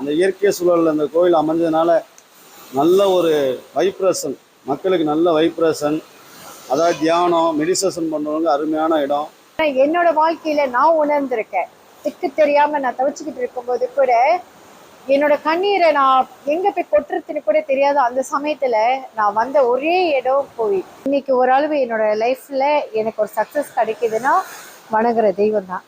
அந்த இயற்கை சூழலில் அந்த கோயில் அமைஞ்சதுனால நல்ல ஒரு வைப்ரேஷன், மக்களுக்கு நல்ல வைப்ரேஷன். அதாவது தியானம் மெடிடேஷன் பண்ணுறவங்க அருமையான இடம். என்னோட வாழ்க்கையில நான் உணர்ந்திருக்கேன். திக்கு தெரியாம நான் தவிச்சுக்கிட்டு இருக்கும்போது கூட என்னோட கண்ணீரை நான் எங்க போய் கொட்டுறதுன்னு கூட தெரியாத அந்த சமயத்துல நான் வந்த ஒரே இடம் கோவில். இன்னைக்கு ஓரளவு என்னோட லைஃப்ல எனக்கு ஒரு சக்சஸ் கிடைக்குதுன்னா வணங்குற தெய்வம் தான்.